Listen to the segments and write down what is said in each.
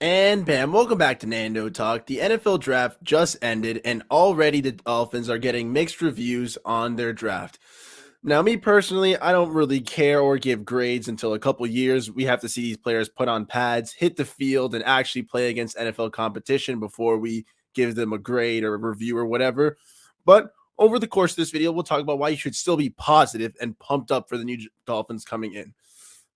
And bam, welcome back to Nando Talk. The NFL draft just ended, and already the Dolphins are getting mixed reviews on their draft. Now, me personally, I don't really care or give grades until a couple years. We have to see these players put on pads, hit the field, and actually play against NFL competition before we give them a grade or a review or whatever. But over the course of this video, we'll talk about why you should still be positive and pumped up for the new Dolphins coming in.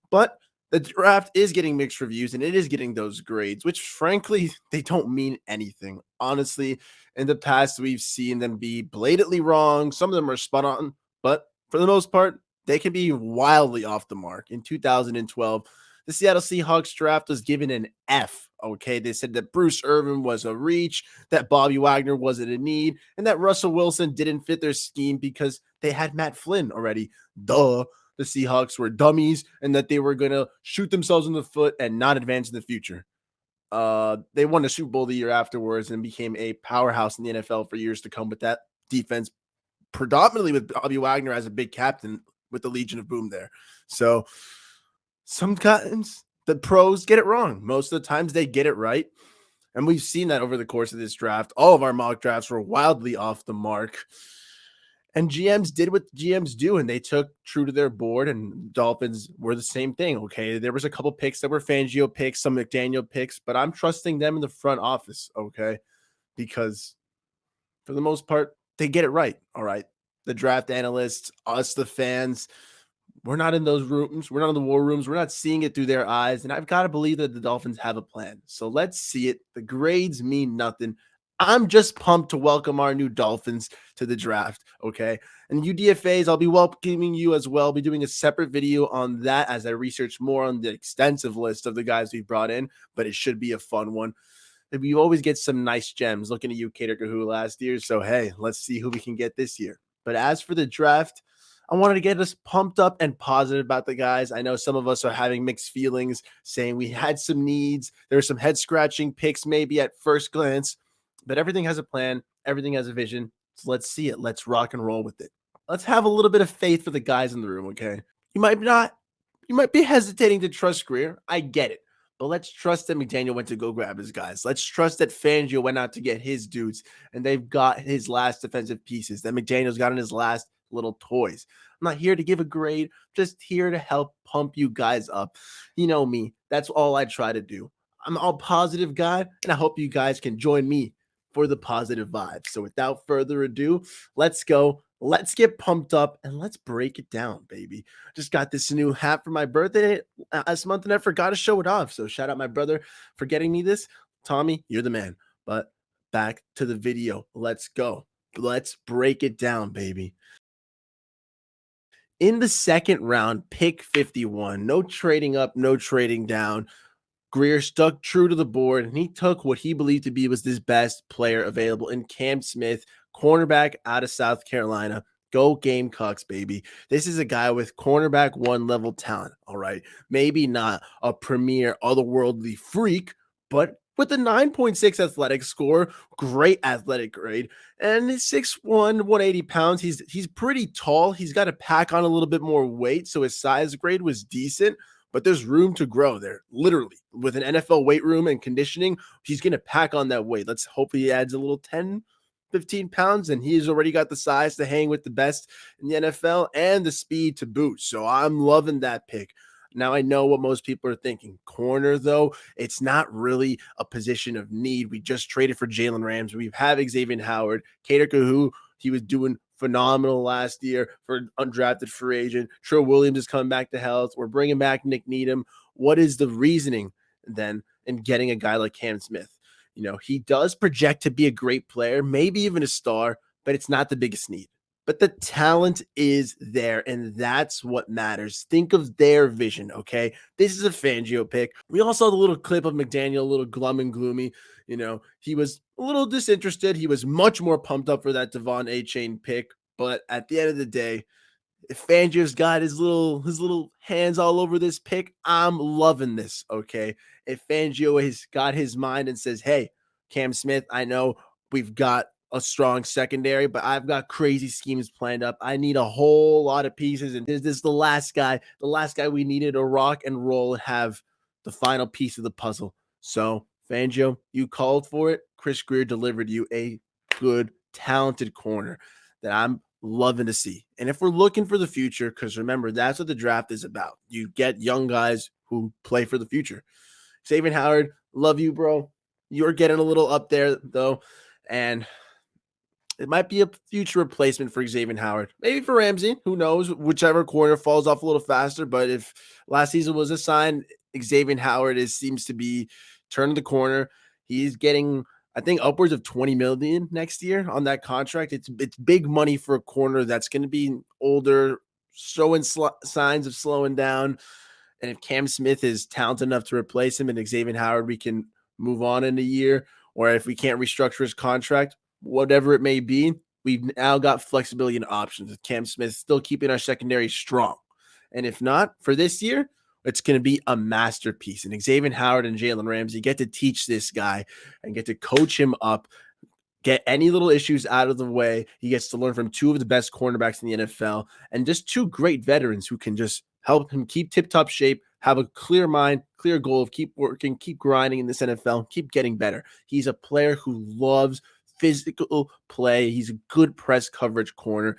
But the draft is getting mixed reviews and it is getting those grades, which frankly, they don't mean anything. Honestly, in the past, we've seen them be blatantly wrong. Some of them are spot on, but for the most part, they can be wildly off the mark. In 2012, the Seattle Seahawks draft was given an F. Okay, they said that Bruce Irvin was a reach, that Bobby Wagner wasn't a need, and that Russell Wilson didn't fit their scheme because they had Matt Flynn already. Duh, the Seahawks were dummies and that they were going to shoot themselves in the foot and not advance in the future. They won the Super Bowl the year afterwards and became a powerhouse in the NFL for years to come with that defense, predominantly with Bobby Wagner as a big captain with the Legion of Boom there. So sometimes the pros get it wrong. Most of the times they get it right. And we've seen that over the course of this draft. All of our mock drafts were wildly off the mark. And GMs did what GMs do, and they took true to their board, and Dolphins were the same thing, okay? There was a couple picks that were Fangio picks, some McDaniel picks, but I'm trusting them in the front office, okay? Because for the most part, they get it right, all right? The draft analysts, us, the fans, we're not in those rooms. We're not in the war rooms. We're not seeing it through their eyes, and I've got to believe that the Dolphins have a plan. So let's see it. The grades mean nothing. I'm just pumped to welcome our new Dolphins to the draft. Okay. And UDFAs, I'll be welcoming you as well. I'll be doing a separate video on that as I research more on the extensive list of the guys we've brought in, but it should be a fun one. We always get some nice gems looking at you, Cater Kahoo, last year. So, hey, let's see who we can get this year. But as for the draft, I wanted to get us pumped up and positive about the guys. I know some of us are having mixed feelings, saying we had some needs. There were some head scratching picks, maybe at first glance, but everything has a plan, everything has a vision. So let's see it. Let's rock and roll with it. Let's have a little bit of faith for the guys in the room, okay? You might not, you might be hesitating to trust Grier. I get it. But let's trust that McDaniel went to go grab his guys. Let's trust that Fangio went out to get his dudes and they've got his last defensive pieces, that McDaniel's got in his last little toys. I'm not here to give a grade, just here to help pump you guys up. You know me, that's all I try to do. I'm all positive guy, and I hope you guys can join me for the positive vibes. So without further ado, let's go. Let's get pumped up and let's break it down, baby. Just got this new hat for my birthday last month and I forgot to show it off. So shout out my brother for getting me this. Tommy, you're the man. But back to the video. Let's go. Let's break it down, baby. In the second round, pick 51. No trading up, no trading down. Grier stuck true to the board, and he took what he believed to be was his best player available in Cam Smith, cornerback out of South Carolina. Go Gamecocks, baby. This is a guy with cornerback one level talent, all right? Maybe not a premier otherworldly freak, but with a 9.6 athletic score, great athletic grade, and he's 6'1", 180 pounds. He's pretty tall. He's got to pack on a little bit more weight, so his size grade was decent, but there's room to grow there. Literally, with an NFL weight room and conditioning, he's going to pack on that weight. Let's hope he adds a little 10, 15 pounds, and he's already got the size to hang with the best in the NFL and the speed to boot. So I'm loving that pick. Now, I know what most people are thinking. Corner, though, it's not really a position of need. We just traded for Jalen Ramsey. We have Xavier Howard, Cater Kahoo. He was doing phenomenal last year for undrafted free agent. Trill Williams is coming back to health. We're bringing back Nick Needham. What is the reasoning then in getting a guy like Cam Smith? You know, he does project to be a great player, maybe even a star, but it's not the biggest need. But the talent is there, and that's what matters. Think of their vision, okay? This is a Fangio pick. We all saw the little clip of McDaniel, a little glum and gloomy. You know, he was a little disinterested. He was much more pumped up for that Devon Achane pick. But at the end of the day, if Fangio's got his little hands all over this pick, I'm loving this, okay? If Fangio has got his mind and says, hey, Cam Smith, I know we've got a strong secondary, but I've got crazy schemes planned up. I need a whole lot of pieces, and this is the last guy we needed to rock and roll and have the final piece of the puzzle. So Fangio, you called for it. Chris Grier delivered you a good, talented corner that I'm loving to see. And if we're looking for the future, because remember, that's what the draft is about. You get young guys who play for the future. Xavier Howard, love you, bro. You're getting a little up there, though. And it might be a future replacement for Xavier Howard. Maybe for Ramsey. Who knows? Whichever corner falls off a little faster. But if last season was a sign, Xavier Howard seems to be turning the corner. He's getting, I think, upwards of 20 million next year on that contract. It's big money for a corner that's going to be older, showing signs of slowing down. And if Cam Smith is talented enough to replace him and Xavier Howard, we can move on in a year. Or if we can't restructure his contract, whatever it may be, we've now got flexibility and options with Cam Smith still keeping our secondary strong. And if not, for this year, it's going to be a masterpiece. And Xavier Howard and Jalen Ramsey get to teach this guy and get to coach him up, get any little issues out of the way. He gets to learn from two of the best cornerbacks in the NFL and just two great veterans who can just help him keep tip-top shape, have a clear mind, clear goal of keep working, keep grinding in this NFL, keep getting better. He's a player who loves physical play. He's a good press coverage corner.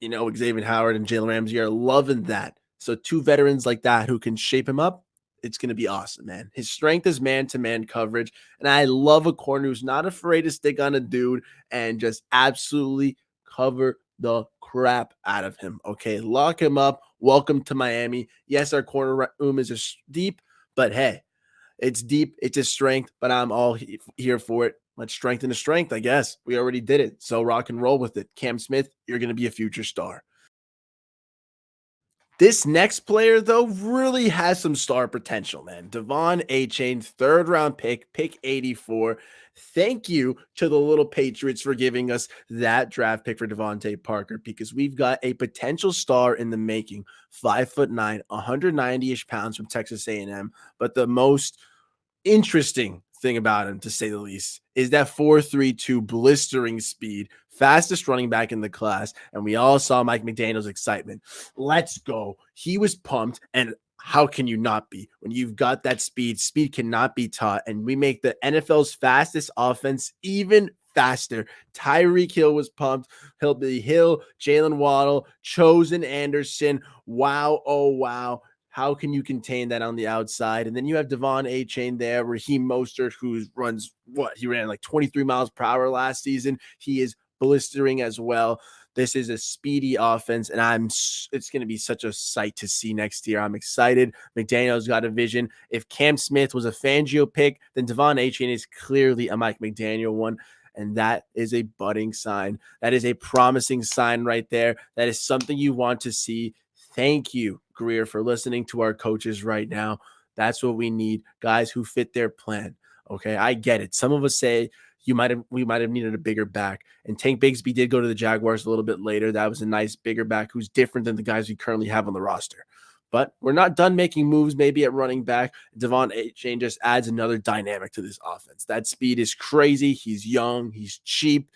You know, Xavier Howard and Jalen Ramsey are loving that. So two veterans like that who can shape him up, it's going to be awesome, man. His strength is man-to-man coverage, and I love a corner who's not afraid to stick on a dude and just absolutely cover the crap out of him. Okay, lock him up. Welcome to Miami. Yes, our corner room is just deep, but hey, it's deep. It's a strength, but I'm all here for it. Let's strengthen the strength, I guess. We already did it, so rock and roll with it. Cam Smith, you're going to be a future star. This next player, though, really has some star potential, man. Devon Achane, third round pick 84. Thank you to the little Patriots for giving us that draft pick for Devontae Parker because we've got a potential star in the making. 5'9", 190-ish pounds from Texas A&M. But the most interesting thing about him, to say the least, is that 4.32 blistering speed, fastest running back in the class. And we all saw Mike McDaniel's excitement. Let's go. He was pumped. And how can you not be when you've got that speed? Speed cannot be taught. And we make the NFL's fastest offense even faster. Tyreek Hill was pumped. Hill, Jalen Waddle, Chosen Anderson. Wow. Oh, wow. How can you contain that on the outside? And then you have Devon Achane there, Raheem Mostert, who runs what? He ran like 23 miles per hour last season. He is blistering as well. This is a speedy offense, and it's going to be such a sight to see next year. I'm excited. McDaniel's got a vision. If Cam Smith was a Fangio pick, then Devon Achane is clearly a Mike McDaniel one. And that is a budding sign. That is a promising sign right there. That is something you want to see. Thank you, Grier, for listening to our coaches right now. That's what we need, guys who fit their plan. Okay, I get it. Some of us say we might have needed a bigger back. And Tank Bigsby did go to the Jaguars a little bit later. That was a nice bigger back who's different than the guys we currently have on the roster. But we're not done making moves maybe at running back. Devon Achane just adds another dynamic to this offense. That speed is crazy. He's young. He's cheap.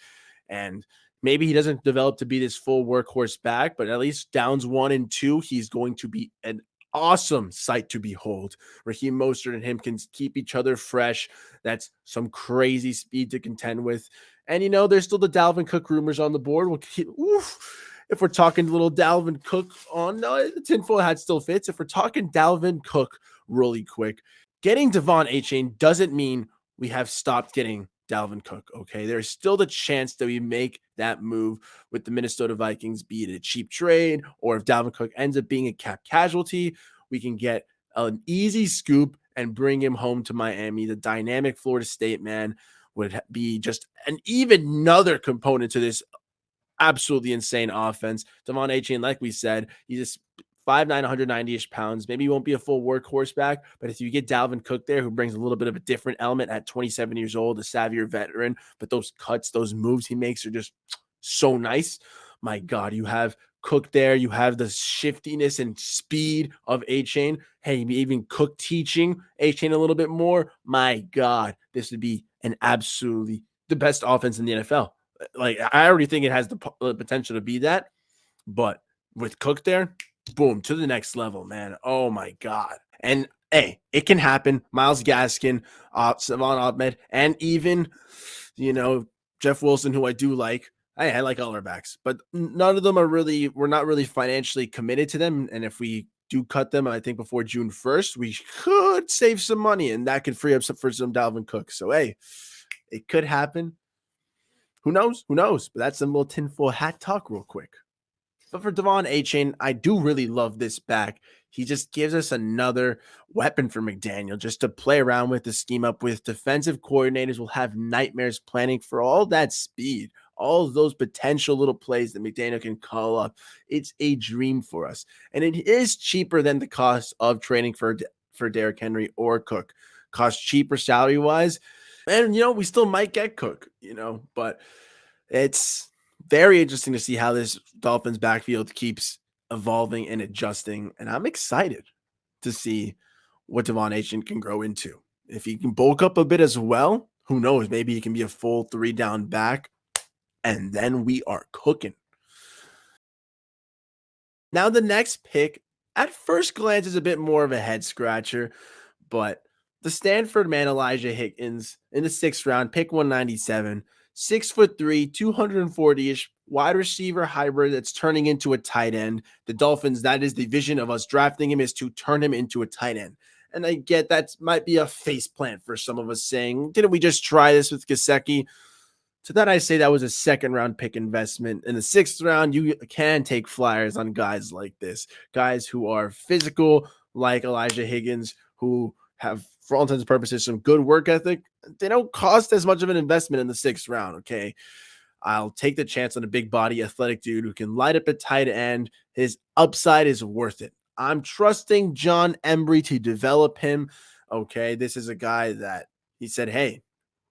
And maybe he doesn't develop to be this full workhorse back, but at least downs 1 and 2, he's going to be an awesome sight to behold. Raheem Mostert and him can keep each other fresh. That's some crazy speed to contend with. And, there's still the Dalvin Cook rumors on the board. We'll keep, if we're talking little Dalvin Cook on, no, the tinfoil hat still fits. If we're talking Dalvin Cook really quick, getting Devon Achane doesn't mean we have stopped getting Dalvin Cook. Okay, there's still the chance that we make that move with the Minnesota Vikings, be it a cheap trade or if Dalvin Cook ends up being a cap casualty, we can get an easy scoop and bring him home to Miami. The dynamic Florida State man would be just an even another component to this absolutely insane offense. Devon Achane, like we said, he's just 5'9", 190-ish pounds. Maybe he won't be a full workhorse back, but if you get Dalvin Cook there, who brings a little bit of a different element at 27 years old, a savvier veteran, but those cuts, those moves he makes are just so nice. My God, you have Cook there. You have the shiftiness and speed of Achane. Hey, even Cook teaching Achane a little bit more. My God, this would be an absolutely the best offense in the NFL. Like, I already think it has the potential to be that, but with Cook there, boom, to the next level, man. Oh my God. And hey, it can happen. Miles Gaskin, Savon Ahmed, and even, you know, Jeff Wilson, who I do like. I like all our backs, but none of them are really, we're not really financially committed to them. And if we do cut them, I think before June 1st, we could save some money and that could free up some for some Dalvin Cook. So, hey, it could happen. Who knows? Who knows? But that's some little tinfoil hat talk real quick. But for Devon Achane, I do really love this back. He just gives us another weapon for McDaniel just to play around with the scheme up with. Defensive coordinators will have nightmares planning for all that speed, all of those potential little plays that McDaniel can call up. It's a dream for us. And it is cheaper than the cost of training for Derrick Henry or Cook. Cost cheaper salary wise. And, we still might get Cook, but it's very interesting to see how this Dolphins backfield keeps evolving and adjusting. And I'm excited to see what Devon Achane can grow into. If he can bulk up a bit as well, who knows? Maybe he can be a full 3-down back. And then we are cooking. Now, the next pick, at first glance, is a bit more of a head scratcher, but the Stanford man, Elijah Higgins, in the 6th round, pick 197, 6'3", 240-ish wide receiver hybrid that's turning into a tight end. The Dolphins, that is the vision of us drafting him, is to turn him into a tight end. And I get that might be a face plant for some of us saying, didn't we just try this with Gesicki? To that, I say that was a 2nd-round pick investment. In the 6th round, you can take flyers on guys like this, guys who are physical, like Elijah Higgins, who have, for all intents and purposes, some good work ethic. They don't cost as much of an investment in the 6th round, okay? I'll take the chance on a big body athletic dude who can light up a tight end. His upside is worth it. I'm trusting John Embry to develop him, okay? This is a guy that he said, hey,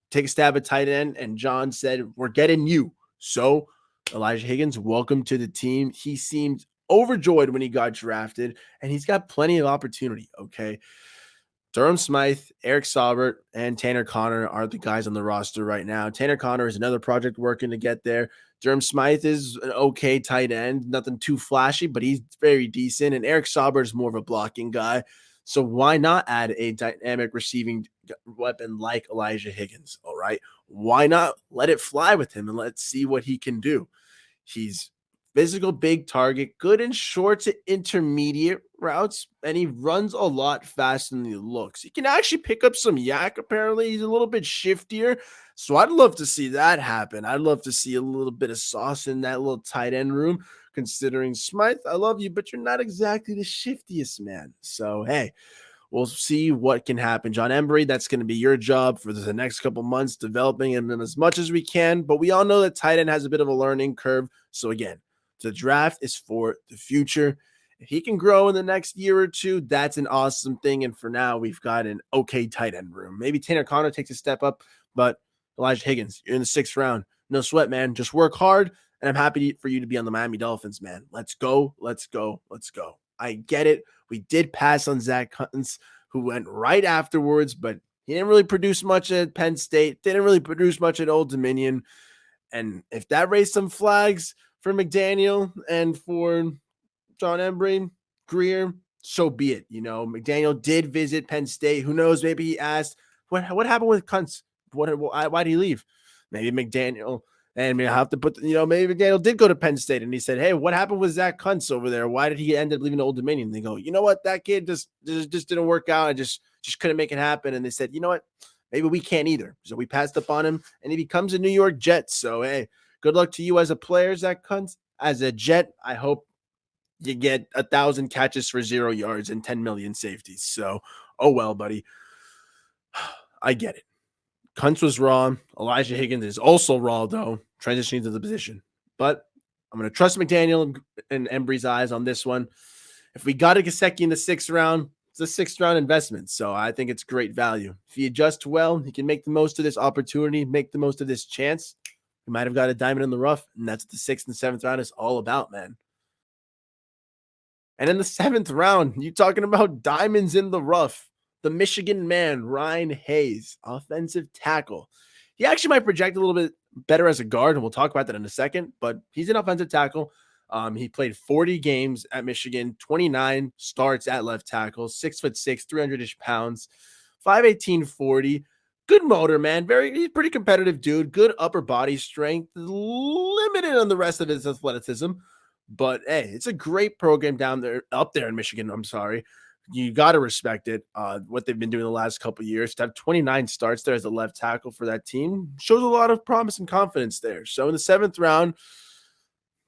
take a stab at tight end, and John said, we're getting you. So Elijah Higgins, welcome to the team. He seemed overjoyed when he got drafted, and he's got plenty of opportunity, okay? Durham Smythe, Eric Saubert, and Tanner Connor are the guys on the roster right now. Tanner Connor is another project working to get there. Durham Smythe is an okay tight end, nothing too flashy, but he's very decent. And Eric Saubert is more of a blocking guy. So why not add a dynamic receiving weapon like Elijah Higgins? All right. Why not let it fly with him and let's see what he can do? He's physical, big target, good in short to intermediate routes, and he runs a lot faster than he looks. He can actually pick up some yak, apparently. He's a little bit shiftier, so I'd love to see that happen. I'd love to see a little bit of sauce in that little tight end room, considering Smythe, I love you, but you're not exactly the shiftiest man. So, hey, we'll see what can happen. John Embry, that's going to be your job for the next couple months, developing him as much as we can. But we all know that tight end has a bit of a learning curve. So, again, the draft is for the future. If he can grow in the next year or two, that's an awesome thing. And for now, we've got an okay tight end room. Maybe Tanner Connor takes a step up, but Elijah Higgins, you're in the 6th round. No sweat, man. Just work hard. And I'm happy for you to be on the Miami Dolphins, man. Let's go. Let's go. Let's go. I get it. We did pass on Zach Huntins, who went right afterwards, but he didn't really produce much at Penn State. Didn't really produce much at Old Dominion. And if that raised some flags for McDaniel and for John Embry, Grier, so be it. McDaniel did visit Penn State. Who knows? Maybe he asked, what happened with Kuntz? Why did he leave? Maybe McDaniel, and I have to put, maybe McDaniel did go to Penn State and he said, hey, what happened with Zach Kuntz over there? Why did he end up leaving Old Dominion? And they go, you know what? That kid just didn't work out. I just couldn't make it happen. And they said, you know what? Maybe we can't either. So we passed up on him and he becomes a New York Jet. So, hey, good luck to you as a player, Zach Kuntz. As a Jet, I hope you get 1,000 catches for 0 yards and 10 million safeties. So, oh well, buddy. I get it. Kuntz was raw. Elijah Higgins is also raw, though, transitioning to the position. But I'm going to trust McDaniel and Embry's eyes on this one. If we got a Gesicki in the 6th round, it's a 6th-round investment. So I think it's great value. If he adjusts well, he can make the most of this opportunity, make the most of this chance. He might have got a diamond in the rough, and that's what the 6th and 7th round is all about, man. And in the 7th round, you talking about diamonds in the rough. The Michigan man, Ryan Hayes, offensive tackle. He actually might project a little bit better as a guard, and we'll talk about that in a second, but he's an offensive tackle. He played 40 games at Michigan, 29 starts at left tackle, 6'6", 300-ish pounds, 5'18", 40. Good motor, man. He's pretty competitive dude. Good upper body strength. Limited on the rest of his athleticism. But hey, it's a great program up there in Michigan. I'm sorry. You got to respect it. What they've been doing the last couple of years. To have 29 starts there as a left tackle for that team shows a lot of promise and confidence there. So in the 7th round,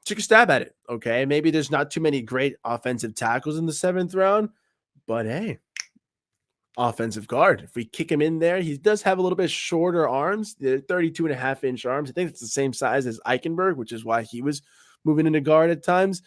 took a stab at it. Okay. Maybe there's not too many great offensive tackles in the 7th round, but hey, offensive guard. If we kick him in there, he does have a little bit shorter arms, 32.5-inch arms. I think it's the same size as Eichenberg, which is why he was moving into guard at times.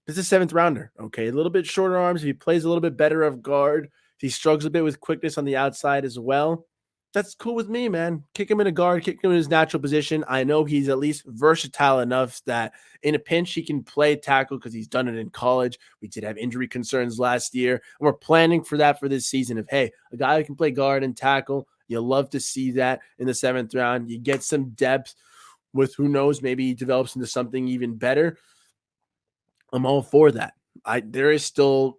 This is a 7th rounder. Okay. A little bit shorter arms. If he plays a little bit better of guard, he struggles a bit with quickness on the outside as well. That's cool with me, man. Kick him in a guard, kick him in his natural position. I know he's at least versatile enough that in a pinch he can play tackle because he's done it in college. We did have injury concerns last year, and we're planning for that for this season. Of hey, a guy who can play guard and tackle, you love to see that in the 7th round. You get some depth with who knows, maybe he develops into something even better. I'm all for that. There is still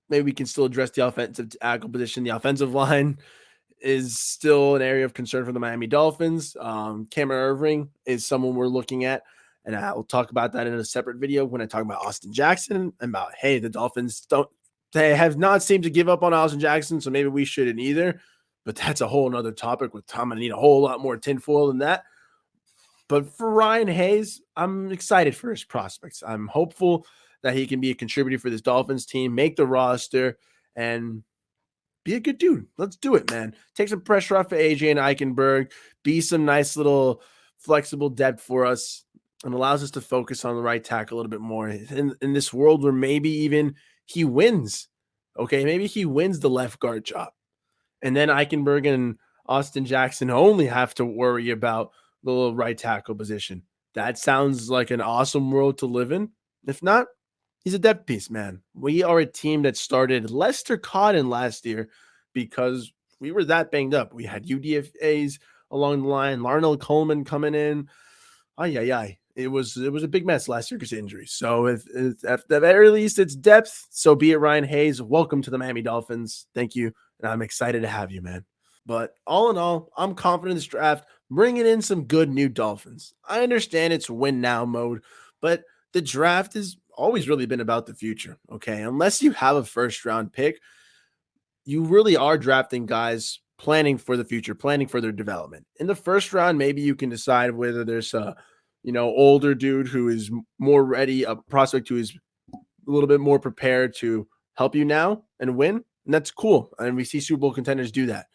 maybe we can still address the offensive tackle position. The offensive line is still an area of concern for the Miami Dolphins. Cameron Irving is someone we're looking at, and I will talk about that in a separate video when I talk about Austin Jackson and about, hey, the Dolphins they have not seemed to give up on Austin Jackson, so maybe we shouldn't either. But that's a whole nother topic with Tom. I need a whole lot more tinfoil than that. But for Ryan Hayes, I'm excited for his prospects. I'm hopeful that he can be a contributor for this Dolphins team, make the roster, and be a good dude. Let's do it, man. Take some pressure off of AJ and Eichenberg. Be some nice little flexible depth for us and allows us to focus on the right tackle a little bit more in this world where maybe even he wins. Okay, maybe he wins the left guard job. And then Eichenberg and Austin Jackson only have to worry about the little right tackle position. That sounds like an awesome world to live in. If not, he's a depth piece, man. We are a team that started Lester Cotton last year because we were that banged up. We had UDFAs along the line, Larnell Coleman coming in. Ay. It was a big mess last year because of injuries. So if at the very least it's depth, so be it. Ryan Hayes, welcome to the Miami Dolphins. Thank you. And I'm excited to have you, man. But all in all, I'm confident in this draft, bringing in some good new Dolphins. I understand it's win now mode, but the draft has always really been about the future, okay? Unless you have a first round pick, you really are drafting guys planning for the future, planning for their development. In the first round, maybe you can decide whether there's a, older dude who is more ready, a prospect who is a little bit more prepared to help you now and win. And that's cool. And we see Super Bowl contenders do that.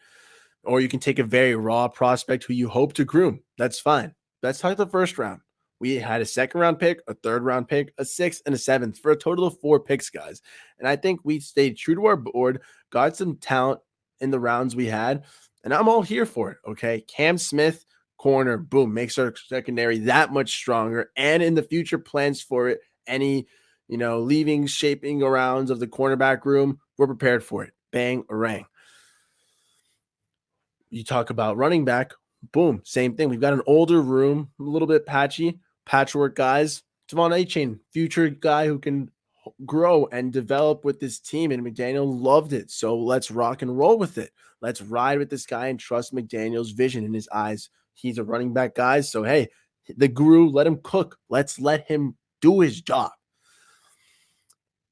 Or you can take a very raw prospect who you hope to groom. That's fine. That's how the first round. We had a 2nd round pick, a 3rd round pick, a 6th, and a 7th for a total of 4 picks, guys. And I think we stayed true to our board, got some talent in the rounds we had, and I'm all here for it, okay? Cam Smith, corner, boom, makes our secondary that much stronger. And in the future, plans for it, any, shaping arounds of the cornerback room, we're prepared for it. Bang, orang. You talk about running back, boom, same thing. We've got an older room, a little bit patchwork guys. Devon Achane, future guy who can grow and develop with this team, and McDaniel loved it. So let's rock and roll with it. Let's ride with this guy and trust McDaniel's vision in his eyes. He's a running back guy. So, hey, the guru, let him cook. Let's let him do his job.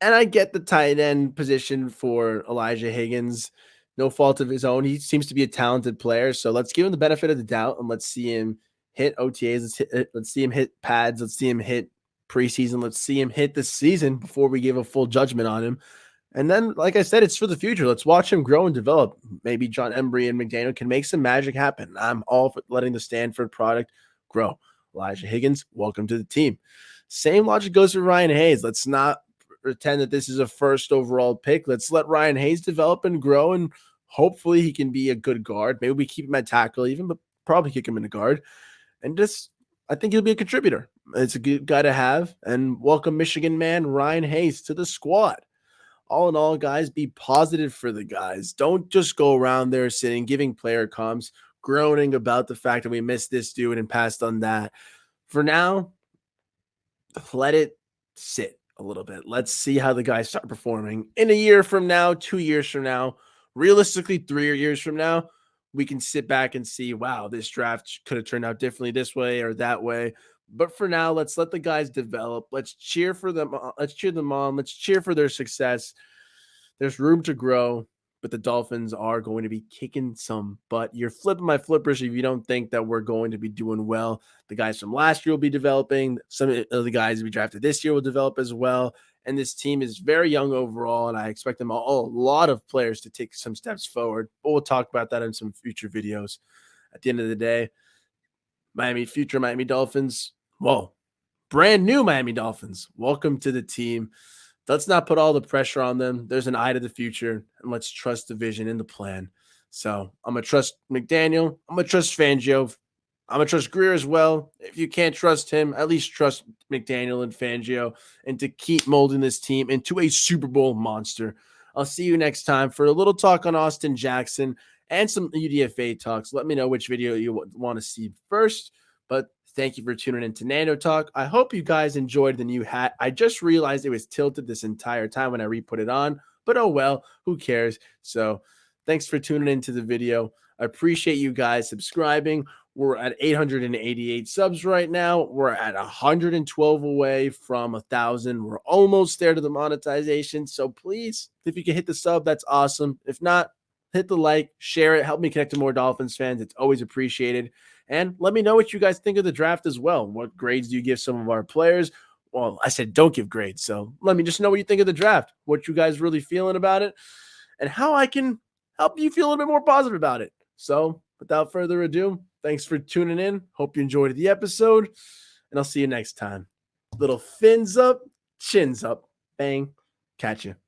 And I get the tight end position for Elijah Higgins. No fault of his own. He seems to be a talented player. So let's give him the benefit of the doubt and let's see him hit OTAs. Let's see him hit pads. Let's see him hit preseason. Let's see him hit the season before we give a full judgment on him. And then, like I said, it's for the future. Let's watch him grow and develop. Maybe John Embry and McDaniel can make some magic happen. I'm all for letting the Stanford product grow. Elijah Higgins, welcome to the team. Same logic goes for Ryan Hayes. Let's not pretend that this is a 1st overall pick. Let's let Ryan Hayes develop and grow, and hopefully he can be a good guard. Maybe we keep him at tackle even, but probably kick him in the guard. And I think he'll be a contributor. It's a good guy to have. And welcome Michigan man Ryan Hayes to the squad. All in all, guys, be positive for the guys. Don't just go around there sitting, giving player comms, groaning about the fact that we missed this dude and passed on that. For now, let it sit a little bit. Let's see how the guys start performing in a year from now, 2 years from now, realistically 3 years from now. We can sit back and see, wow, this draft could have turned out differently this way or that way. But for now, let's let the guys develop. Let's cheer for them. Let's cheer them on. Let's cheer for their success. There's room to grow, but the Dolphins are going to be kicking some butt. You're flipping my flippers if you don't think that we're going to be doing well. The guys from last year will be developing. Some of the guys we drafted this year will develop as well. And this team is very young overall, and I expect them all, a lot of players to take some steps forward. But we'll talk about that in some future videos. At the end of the day, future Miami Dolphins, whoa, brand new Miami Dolphins. Welcome to the team. Let's not put all the pressure on them. There's an eye to the future, and let's trust the vision and the plan. So I'm going to trust McDaniel. I'm going to trust Fangio. I'm going to trust Grier as well. If you can't trust him, at least trust McDaniel and Fangio, and to keep molding this team into a Super Bowl monster. I'll see you next time for a little talk on Austin Jackson and some UDFA talks. Let me know which video you want to see first. But thank you for tuning in to Nando Talk. I hope you guys enjoyed the new hat. I just realized it was tilted this entire time when I re-put it on, but oh well, who cares? So thanks for tuning into the video. I appreciate you guys subscribing. We're at 888 subs right now. We're at 112 away from 1,000. We're almost there to the monetization. So please, if you can hit the sub, that's awesome. If not, hit the like, share it, help me connect to more Dolphins fans. It's always appreciated. And let me know what you guys think of the draft as well. What grades do you give some of our players? Well, I said don't give grades. So let me just know what you think of the draft, what you guys really feeling about it, and how I can help you feel a little bit more positive about it. So without further ado, thanks for tuning in. Hope you enjoyed the episode, and I'll see you next time. Little fins up, chins up, bang, catch you.